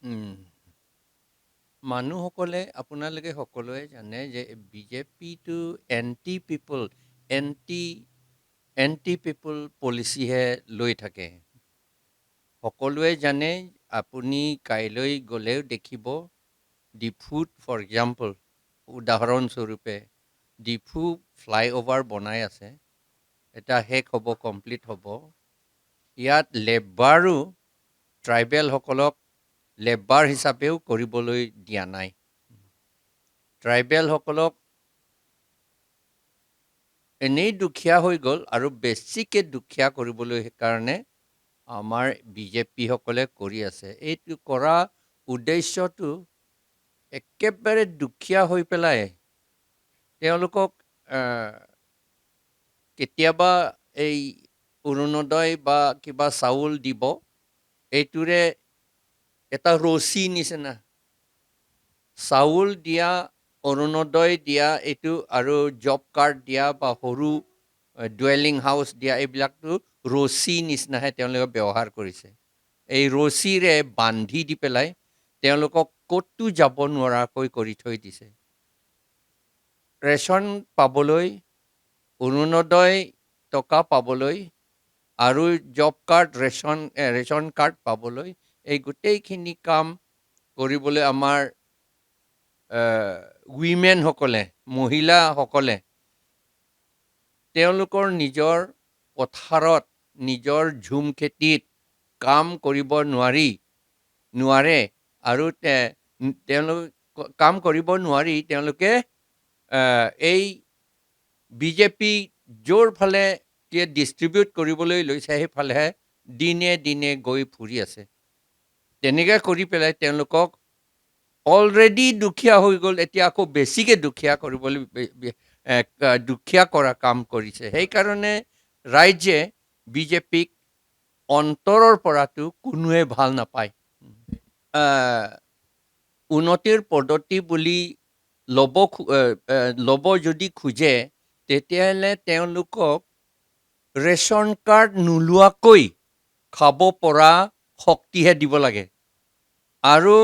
উম, মানুহসকলে আপোনালোকে সকলোৱে জানে যে বিজেপিটো এণ্টি পিপল এণ্টি এণ্টি পিপল পলিচিহে লৈ থাকে। সকলোৱে জানে, আপুনি কাইলৈ গ'লেও দেখিব ডিফুত ফৰ এক্সাম্পল উদাহৰণস্বৰূপে ডিফু ফ্লাইঅভাৰ বনাই আছে, এটা শেষ হ'ব, কমপ্লিট হ'ব। ইয়াত লেবাৰো ট্ৰাইবেলসকলক লেবাৰ হিচাপেও কৰিবলৈ দিয়া নাই। ট্ৰাইবেলসকলক এনেই দুখীয়া হৈ গ'ল আৰু বেছিকৈ দুখীয়া কৰিবলৈ কাৰণে আমাৰ বিজেপিসকলে কৰি আছে। এইটো কৰা উদ্দেশ্যটো একেবাৰে দুখীয়া হৈ পেলাই তেওঁলোকক কেতিয়াবা এই অৰুণোদয় বা কিবা চাউল দিব, এইটোৰে এটা ৰছী নিচিনা চাউল দিয়া, অৰুণোদয় দিয়া, এইটো আৰু জব কাৰ্ড দিয়া বা সৰু ডুৱেলিং হাউচ দিয়া, এইবিলাকতো ৰছী নিচিনাহে তেওঁলোকে ব্যৱহাৰ কৰিছে। এই ৰছীৰে বান্ধি দি পেলাই তেওঁলোকক ক'তো যাব নোৱাৰাকৈ কৰি থৈ দিছে। ৰেচন পাবলৈ, অৰুণোদয় টকা পাবলৈ আৰু জব কাৰ্ড ৰেচন কাৰ্ড পাবলৈ, এই গোটেইখিনি কাম কৰিবলৈ আমাৰ উইমেনসকলে, মহিলাসকলে তেওঁলোকৰ নিজৰ পথাৰত, নিজৰ ঝুম খেতিত কাম কৰিব নোৱাৰে আৰু তেওঁলোক কাম কৰিব নোৱাৰি তেওঁলোকে এই বিজেপি য'ৰ ফালে ডিষ্ট্ৰিবিউট কৰিবলৈ লৈছে সেইফালেহে দিনে দিনে গৈ ফুৰি আছে। তেনেকৈ কৰি পেলাই তেওঁলোকক অলৰেডি দুখীয়া হৈ গ'ল, এতিয়া আকৌ বেছিকৈ দুখীয়া কৰিবলৈ দুখীয়া কৰা কাম কৰিছে। সেইকাৰণে ৰাইজে বিজেপিক অন্তৰৰ পৰাটো কোনোৱে ভাল নাপায়। উন্নতিৰ পদ্ধতি বুলি ল'ব যদি খোজে, তেতিয়াহ'লে তেওঁলোকক ৰেচন কাৰ্ড নোলোৱাকৈ খাব পৰা শক্তিহে দিব লাগে আৰু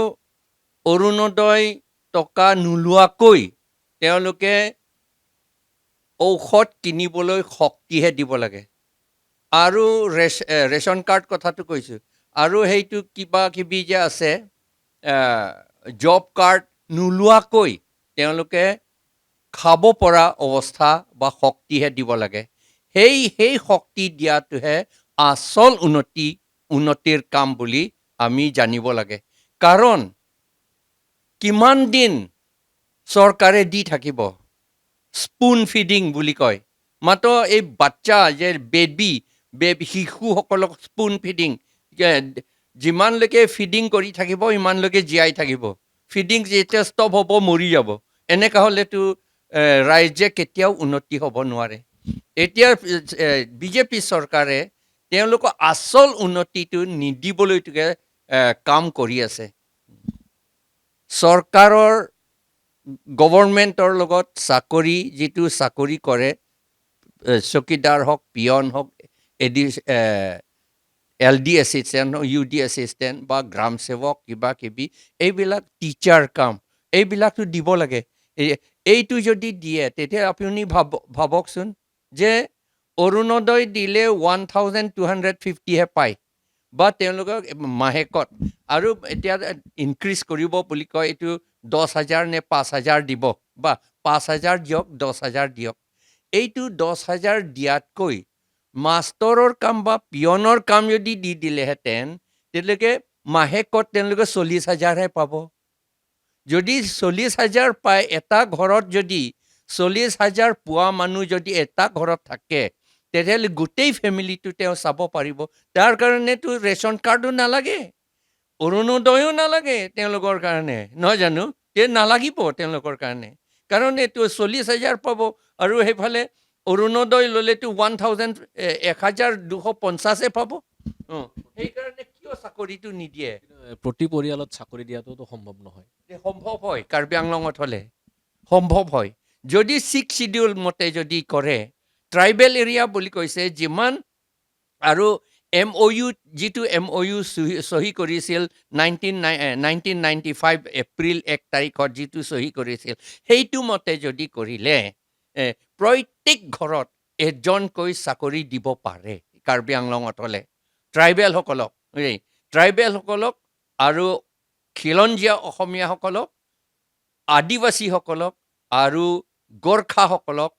অৰুণোদয় টকা নোলোৱাকৈ তেওঁলোকে ঔষধ কিনিবলৈ শক্তিহে দিব লাগে। আৰু ৰেচন কাৰ্ড কথাটো কৈছোঁ, আৰু সেইটো কিবা কিবি যে আছে জব কাৰ্ড নোলোৱাকৈ তেওঁলোকে খাব পৰা অৱস্থা বা শক্তিহে দিব লাগে। সেই শক্তি দিয়াটোহে আচল উন্নতিৰ কাম বুলি আমি জানিব লাগে। কাৰণ কিমান দিন চৰকাৰে দি থাকিব? স্পুন ফিডিং বুলি কয়, মাত্ৰ এই বাচ্চা যে শিশুসকলক স্পুন ফিডিং, যিমানলৈকে ফিডিং কৰি থাকিব ইমানলৈকে জীয়াই থাকিব। ফিডিং যেতিয়া ষ্টপ হ'ব মৰি যাব। এনেকুৱা হ'লেতো ৰাইজে কেতিয়াও উন্নতি হ'ব নোৱাৰে। এতিয়া বিজেপি চৰকাৰে তেওঁলোকৰ আচল উন্নতিটো নিদিবলৈকে কাম কৰি আছে। চৰকাৰৰ গভৰ্ণমেণ্টৰ লগত যিটো চাকৰি কৰে, চকীদাৰ হওক, পিয়ন হওক, LD এছিষ্টেণ্ট, UD এছিষ্টেণ্ট বা গ্ৰাম সেৱক কিবা কিবি, এইবিলাক টিচাৰ কাম, এইবিলাকতো দিব লাগে। এইটো যদি দিয়ে তেতিয়া আপুনি ভাবকচোন যে অৰুণোদয় দিলে 1250হে পায় বা তেওঁলোকক মাহেকত, আৰু এতিয়া ইনক্ৰিজ কৰিব বুলি কয়, এইটো 10,000 নে 5,000 দিব, বা 5,000 দিয়ক, 10,000 দিয়ক। এইটো 10,000 দিয়াতকৈ মাষ্টৰৰ কাম বা পিয়নৰ কাম যদি দি দিলেহেঁতেন, তেওঁলোকে মাহেকত তেওঁলোকে 40,000হে পাব। যদি 40,000 পায়, এটা ঘৰত যদি 40,000 পোৱা মানুহ যদি এটা ঘৰত থাকে, তেতিয়াহ'লে গোটেই ফেমিলিটো তেওঁ চাব পাৰিব। তাৰ কাৰণেতো ৰেচন কাৰ্ডো নালাগে, অৰুণোদয়ো নালাগে তেওঁলোকৰ কাৰণে, নহয় জানো? নালাগিব তেওঁলোকৰ কাৰণে, কাৰণ এইটো 40,000 পাব আৰু সেইফালে অৰুণোদয় ল'লেতো 1,250হে পাব। সেইকাৰণে কিয় চাকৰিটো নিদিয়ে? প্ৰতি পৰিয়ালত চাকৰি দিয়াটোতো সম্ভৱ নহয়। সম্ভৱ হয়, কাৰ্বি আংলঙত হ'লে সম্ভৱ হয়, যদি 6 শিডিউল মতে যদি কৰে। ট্ৰাইবেল এৰিয়া বুলি কৈছে যিমান, আৰু MOU যিটো MOU চহী কৰিছিল 1995 এপ্ৰিল 1 তাৰিখত যিটো চহী কৰিছিল সেইটো মতে যদি কৰিলে প্ৰত্যেক ঘৰত এজনকৈ চাকৰি দিব পাৰে কাৰ্বি আংলঙত হ'লে ট্ৰাইবেলসকলক ট্ৰাইবেলসকলক আৰু খিলঞ্জীয়া অসমীয়াসকলক আদিবাসীসকলক আৰু গোৰ্খাসকলক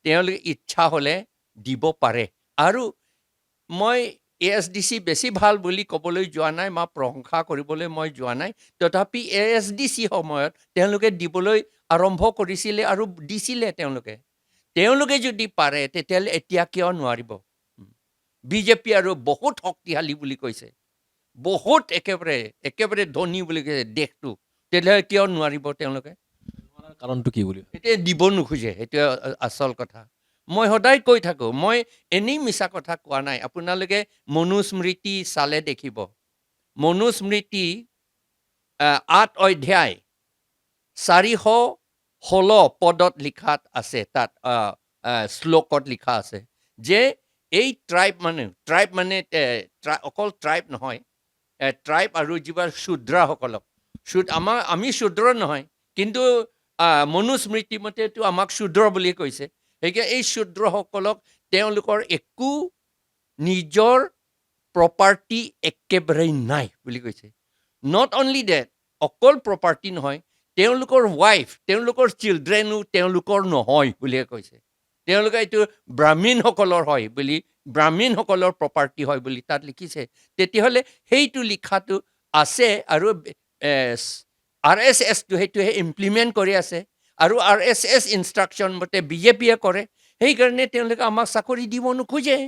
তেওঁলোকে ইচ্ছা হ'লে দিব পাৰে আৰু মই ASDC বেছি ভাল বুলি ক'বলৈ যোৱা নাই বা প্ৰশংসা কৰিবলৈ মই যোৱা নাই তথাপি ASDC সময়ত তেওঁলোকে দিবলৈ আৰম্ভ কৰিছিলে আৰু দিছিলে তেওঁলোকে যদি পাৰে তেতিয়াহ'লে এতিয়া কিয় নোৱাৰিব বিজেপি আৰু বহুত শক্তিশালী বুলি কৈছে বহুত একেবাৰে ধনী বুলি কৈছে দেশটো তেতিয়াহ'লে কিয় নোৱাৰিব তেওঁলোকে নোৱাৰাৰ কাৰণটো কি বুলি এতিয়া দিব নোখোজে সেইটোৱে আচল কথা মই সদায় কৈ থাকোঁ মই এনেই মিছা কথা কোৱা নাই আপোনালোকে মনুস্মৃতি চালে দেখিব মনুস্মৃতি 8 অধ্যায় 416 পদত লিখাত আছে তাত শ্লোকত লিখা আছে যে এই ট্ৰাইব মানে অকল ট্ৰাইব নহয় ট্ৰাইব আৰু যিবোৰ শূদ্ৰসকলক আমি শূদ্ৰ নহয় কিন্তু মনুস্মৃতি মতেতো আমাক শূদ্ৰ বুলি কৈছে সেইকাৰণে এই শূদ্ৰসকলক তেওঁলোকৰ একো নিজৰ প্ৰপাৰ্টি একেবাৰে নাই বুলি কৈছে নট অনলি ডেট অকল প্ৰপাৰ্টি নহয় তেওঁলোকৰ ৱাইফ তেওঁলোকৰ চিলড্ৰেনো তেওঁলোকৰ নহয় বুলিয়ে কৈছে তেওঁলোকে এইটো ব্ৰাহ্মণসকলৰ হয় বুলি ব্ৰাহ্মণসকলৰ প্ৰপাৰ্টি হয় বুলি তাত লিখিছে তেতিয়াহ'লে সেইটো লিখাটো আছে আৰু RSSটো সেইটোহে ইমপ্লিমেণ্ট কৰি আছে আৰু RSS ইনষ্ট্ৰাকশ্যন মতে বিজেপিয়ে কৰে সেইকাৰণে তেওঁলোকে আমাক চাকৰি দিব নোখোজে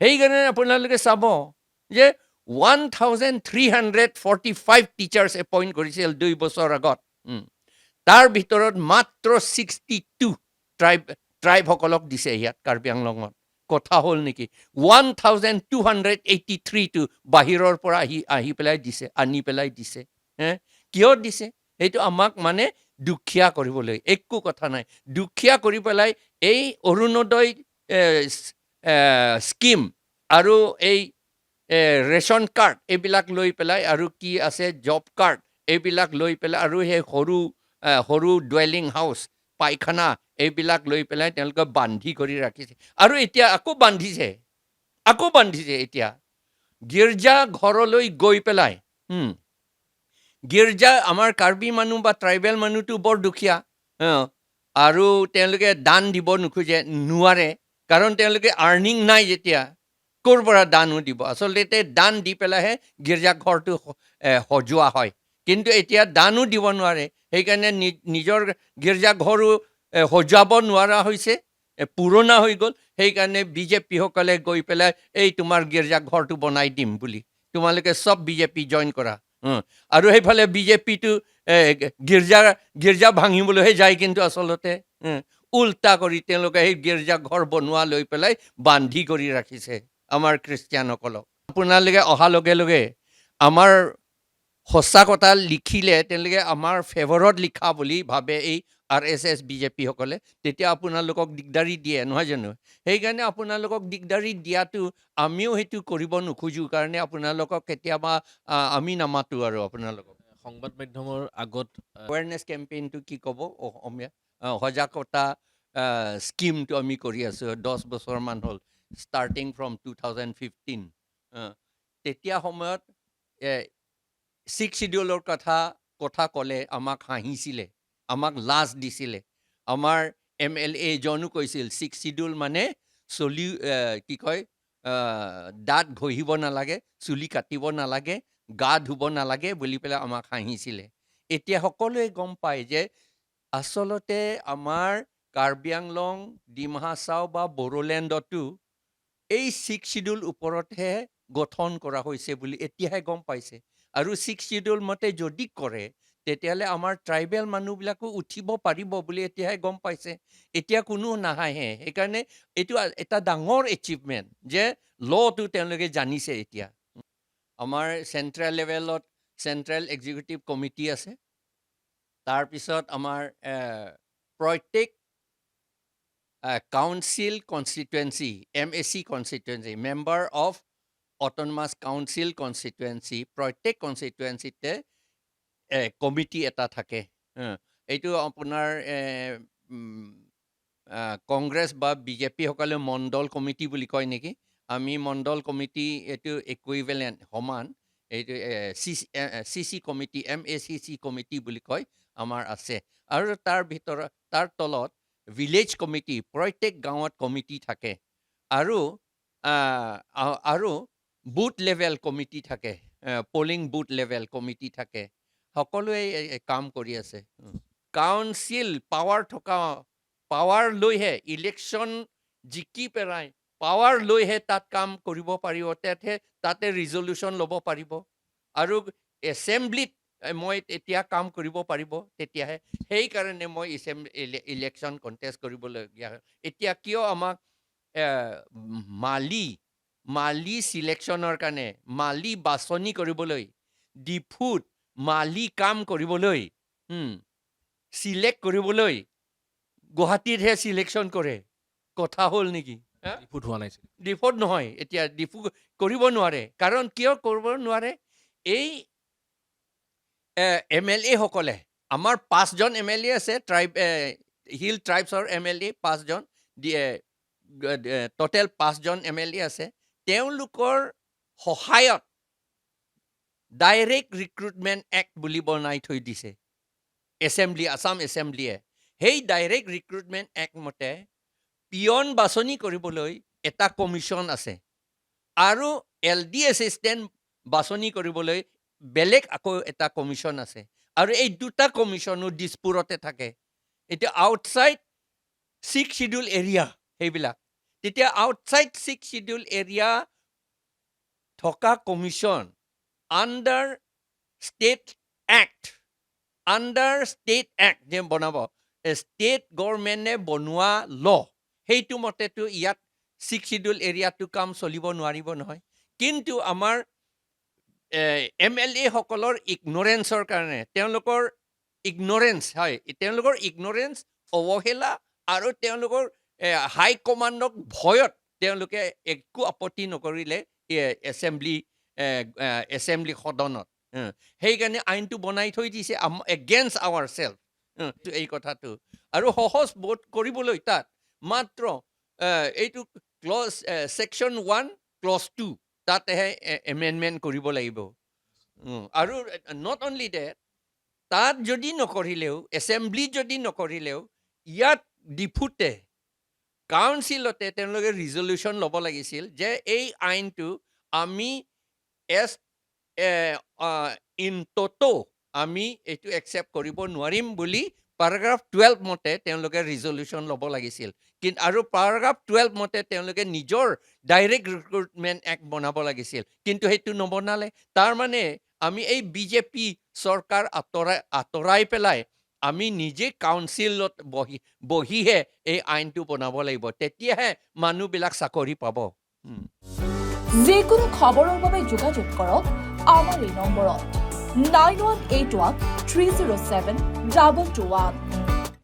সেইকাৰণে আপোনালোকে চাব যে 1345 টিচাৰ্ছ এপইণ্ট কৰিছিল 2 বছৰ আগত তাৰ ভিতৰত মাত্ৰ 62 ট্ৰাইবসকলক দিছে ইয়াত কাৰ্বি আংলঙত কথা হ'ল নেকি 1283টো বাহিৰৰ পৰা আনি পেলাই দিছে কিয় দিছে সেইটো আমাক মানে দুখীয়া কৰিবলৈ একো কথা নাই দুখীয়া কৰি পেলাই এই অৰুণোদয় স্কিম আৰু এই ৰেচন কাৰ্ড এইবিলাক লৈ পেলাই আৰু কি আছে জব কাৰ্ড এইবিলাক লৈ পেলাই আৰু সেই সৰু ডুৱেলিং হাউচ পায়খানা এইবিলাক লৈ পেলাই তেওঁলোকে বান্ধি কৰি ৰাখিছে আৰু এতিয়া আকৌ বান্ধিছে এতিয়া গীৰ্জা ঘৰলৈ গৈ পেলাই গীৰ্জা আমাৰ কাৰ্বি মানুহ বা ট্ৰাইবেল মানুহটো বৰ দুখীয়া আৰু তেওঁলোকে দান দিব নোৱাৰে কাৰণ তেওঁলোকে আৰ্নিং নাই যেতিয়া ক'ৰ পৰা দানো দিব আচলতে দান দি পেলাইহে গীৰ্জা ঘৰটো সজোৱা হয় কিন্তু এতিয়া দানো দিব নোৱাৰে সেইকাৰণে নিজৰ গীৰ্জা ঘৰো সজাব নোৱাৰা হৈছে পুৰণা হৈ গ'ল সেইকাৰণে বিজেপিসকলে গৈ পেলাই এই তোমাৰ গীৰ্জা ঘৰটো বনাই দিম বুলি তোমালোকে চব বিজেপি জইন কৰা আৰু সেইফালে বিজেপিটো গীৰ্জা ভাঙিবলৈহে যায় কিন্তু আচলতে উল্টা কৰি তেওঁলোকে সেই গীৰ্জা ঘৰ বনোৱা লৈ পেলাই বান্ধি কৰি ৰাখিছে আমাৰ খ্ৰীষ্টিয়ানসকলক আপোনালোকে অহাৰ লগে লগে আমাৰ সঁচা কথা লিখিলে তেওঁলোকে আমাৰ ফেভৰত লিখা বুলি ভাবে এই RSS বিজেপিসকলে তেতিয়া আপোনালোকক দিগদাৰি দিয়ে নহয় জানো সেইকাৰণে আপোনালোকক দিগদাৰি দিয়াটো আমিও সেইটো কৰিব নোখোজো কাৰণে আপোনালোকক কেতিয়াবা আমি নামাতো আৰু আপোনালোকক সংবাদ মাধ্যমৰ আগত এৱাৰনেছ কেম্পেইনটো কি ক'ব অসমীয়া সজাগতা স্কিমটো আমি কৰি আছোঁ 10 বছৰমান হ'ল ষ্টাৰ্টিং ফ্ৰম 2015 তেতিয়া সময়ত 6 শিডিউলৰ কথা ক'লে আমাক হাঁহিছিলে আমাক লাজ দিছিলে আমাৰ MLA জনো কৈছিল 6 শিডিউল মানে কি কয় দাঁত ঘঁহিব নালাগে চুলি কাটিব নালাগে গা ধুব নালাগে বুলি পেলাই আমাক হাঁহিছিলে এতিয়া সকলোৱে গম পায় যে আচলতে আমাৰ কাৰ্বি আংলং ডিমা হাছাও বা বড়োলেণ্ডতো এই 6 শিডিউল ওপৰতহে গঠন কৰা হৈছে বুলি এতিয়াহে গম পাইছে আৰু 6 শিডিউল মতে যদি কৰে তেতিয়াহ'লে আমাৰ ট্ৰাইবেল মানুহবিলাকো উঠিব পাৰিব বুলি এতিয়াহে গম পাইছে এতিয়া কোনো নাহাঁহে সেইকাৰণে এইটো এটা ডাঙৰ এচিভমেণ্ট যে লটো তেওঁলোকে জানিছে এতিয়া আমাৰ চেণ্ট্ৰেল লেভেলত চেণ্ট্ৰেল এক্সিকিউটিভ কমিটি আছে তাৰপিছত আমাৰ প্ৰত্যেক council constituency MAC constituency member of autonomous council constituency প্ৰত্যেক কনষ্টিটুৱেঞ্চিতে কমিটি এটা থাকে এইটো আপোনাৰ কংগ্ৰেছ বা বিজেপিসকলে মণ্ডল কমিটি বুলি কয় নেকি আমি মণ্ডল কমিটি এইটো ইকুইভেলেণ্ট সমান এইটো C C committee MACC committee বুলি কয় আমাৰ আছে আৰু তাৰ ভিতৰত তাৰ তলত ভিলেজ কমিটি প্ৰত্যেক গাঁৱত কমিটি থাকে আৰু আৰু বুথ লেভেল কমিটি থাকে পলিং বুথ লেভেল কমিটি থাকে সকলোৱে কাম কৰি আছে কাউন্সিল পাৱাৰ থকা পাৱাৰ লৈহে ইলেকশ্যন জিকি পেলাই পাৱাৰ লৈহে তাত কাম কৰিব পাৰিব তাতে ৰিজলিউশ্যন ল'ব পাৰিব আৰু এছেম্বলিত মই এতিয়া কাম কৰিব পাৰিব তেতিয়াহে সেইকাৰণে মই ইলেকশ্যন কণ্টেষ্ট কৰিবলগীয়া হয় এতিয়া কিয় আমাক মালি চিলেকশ্যনৰ কাৰণে মালি বাছনি কৰিবলৈ ডিফুত মালি কাম কৰিবলৈ চিলেক্ট কৰিবলৈ গুৱাহাটীতহে চিলেকশ্যন কৰে কথা হ'ল নেকি ডিফুট হোৱা নাই ডিফুট নহয় এতিয়া ডিফু কৰিব নোৱাৰে কাৰণ কিয় কৰিব নোৱাৰে এই MLA সকলে আমাৰ 5জন MLA আছে হিল ট্ৰাইবছৰ MLA 5জন টোটেল 5জন MLA আছে তেওঁলোকৰ সহায়ত ডাইৰেক্ট ৰিক্ৰুটমেণ্ট এক্ট বুলি বনাই থৈ দিছে আছাম এছেম্বলিয়ে সেই ডাইৰেক্ট ৰিক্ৰুটমেণ্ট এক্ট মতে পিয়ন বাছনি কৰিবলৈ এটা কমিশ্যন আছে আৰু LD এছিষ্টেণ্ট বাছনি কৰিবলৈ বেলেগ আকৌ এটা কমিশ্যন আছে আৰু এই দুটা কমিশ্যনো দিছপুৰতে থাকে এতিয়া আউটছাইড 6 শিডিউল এৰিয়া সেইবিলাক তেতিয়া আউটছাইড 6 শিডিউল এৰিয়া থকা কমিশ্যন আণ্ডাৰ ষ্টেট এক্ট যে বনাব ষ্টেট গভৰ্ণমেণ্টে বনোৱা ল সেইটো মতেতো ইয়াত 6 শিডিউল এৰিয়াটো কাম চলিব নোৱাৰিব নহয় কিন্তু আমাৰ MLA সকলৰ ইগনৰেঞ্চৰ কাৰণে তেওঁলোকৰ ইগনৰেঞ্চ অৱহেলা আৰু তেওঁলোকৰ হাই কমাণ্ডক ভয়ত তেওঁলোকে একো আপত্তি নকৰিলে এছেম্বলি সদনত সেইকাৰণে আইনটো বনাই থৈ দিছে এগেইনষ্ট আৱাৰ চেল্ফ এই কথাটো আৰু সহজ ভোট কৰিবলৈ তাত মাত্ৰ এইটো ক্লজ ছেকশ্যন 1 ক্লজ 2 তাতেহে এমেণ্ডমেণ্ট কৰিব লাগিব আৰু নট অনলি ডেট তাত যদি নকৰিলেও এছেম্বলি যদি নকৰিলেও ইয়াত ডিফুতে কাউন্সিলতে তেওঁলোকে ৰিজলিউশ্যন ল'ব লাগিছিল যে এই আইনটো আমি ইন টোটো আমি এইটো একচেপ্ট কৰিব নোৱাৰিম বুলি paragraph 12 মতে তেওঁলোকে ৰিজলিউশ্যন ল'ব লাগিছিল কিন্তু আৰু paragraph 12 মতে তেওঁলোকে নিজৰ ডাইৰেক্ট ৰিক্ৰুটমেণ্ট এক্ট বনাব লাগিছিল কিন্তু সেইটো নবনালে তাৰমানে আমি এই বিজেপি চৰকাৰ আঁতৰাই পেলাই আমি নিজে কাউন্সিলত বহিহে এই আইনটো বনাব লাগিব তেতিয়াহে মানুহবিলাক চাকৰি পাব যিকোনো খবৰৰ বাবে যোগাযোগ কৰক আমাৰ এই নম্বৰত 9181 307 2221